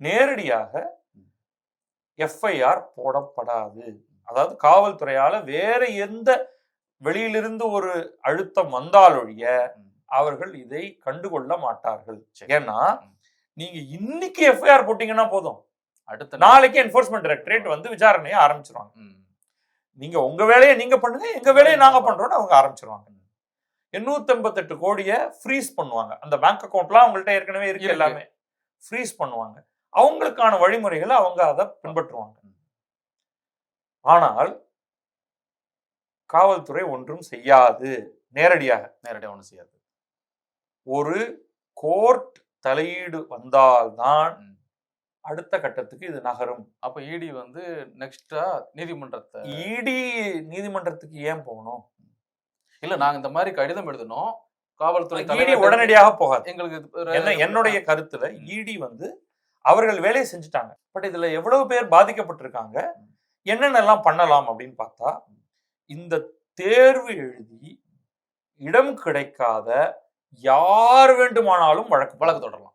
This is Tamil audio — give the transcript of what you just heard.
நேரடியாக எஃப்ஐஆர் போடப்படாது. அதாவது காவல்துறையால வேற எந்த வெளியிலிருந்து ஒரு அழுத்தம் வந்தாலொழிய அவர்கள் இதை கண்டுகொள்ள மாட்டார்கள். ஏன்னா நீங்க இன்னைக்கு எஃப்ஐஆர் போட்டீங்கன்னா போதும், அடுத்த நாளைக்கு என்ஃபோர்ஸ்மெண்ட் டைரக்டரேட் வந்து விசாரணையை ஆரம்பிச்சிருவாங்க. நீங்க உங்க வேலையை நீங்க பண்ணுங்க, எங்க வேலையை நாங்க பண்றோம்னு அவங்க ஆரம்பிச்சிருவாங்க. 858 கோடியை ஃப்ரீஸ் பண்ணுவாங்க. அந்த பேங்க் அக்கௌண்ட்லாம் அவங்கள்ட்ட ஏற்கனவே இருக்கு, எல்லாமே ஃப்ரீஸ் பண்ணுவாங்க. அவங்களுக்கான வழிமுறைகளை அவங்க அதை பின்பற்றுவாங்க. ஆனால் காவல்துறை ஒன்றும் செய்யாது. நேரடியாக ஒன்றும் செய்யாது. ஒரு கோர்ட் தலையீடு வந்தால்தான் அடுத்த கட்டத்துக்கு இது நகரும். அப்ப இடி வந்து நெக்ஸ்டா நீதிமன்றத்தை, இடி நீதிமன்றத்துக்கு ஏன் போகணும்? இல்ல, நாங்க இந்த மாதிரி கடிதம் எழுதணும், காவல்துறை இடி உடனடியாக போகாது. எங்களுக்கு என்னுடைய கருத்துல இடி வந்து அவர்கள் வேலையை செஞ்சுட்டாங்க. பட் இதுல எவ்வளவு பேர் பாதிக்கப்பட்டிருக்காங்க, என்னென்னலாம் பண்ணலாம் அப்படின்னு பார்த்தா, இந்த தேர்வு எழுதி இடம் கிடைக்காத யார் வேண்டுமானாலும் வழக்கு தொடரலாம்.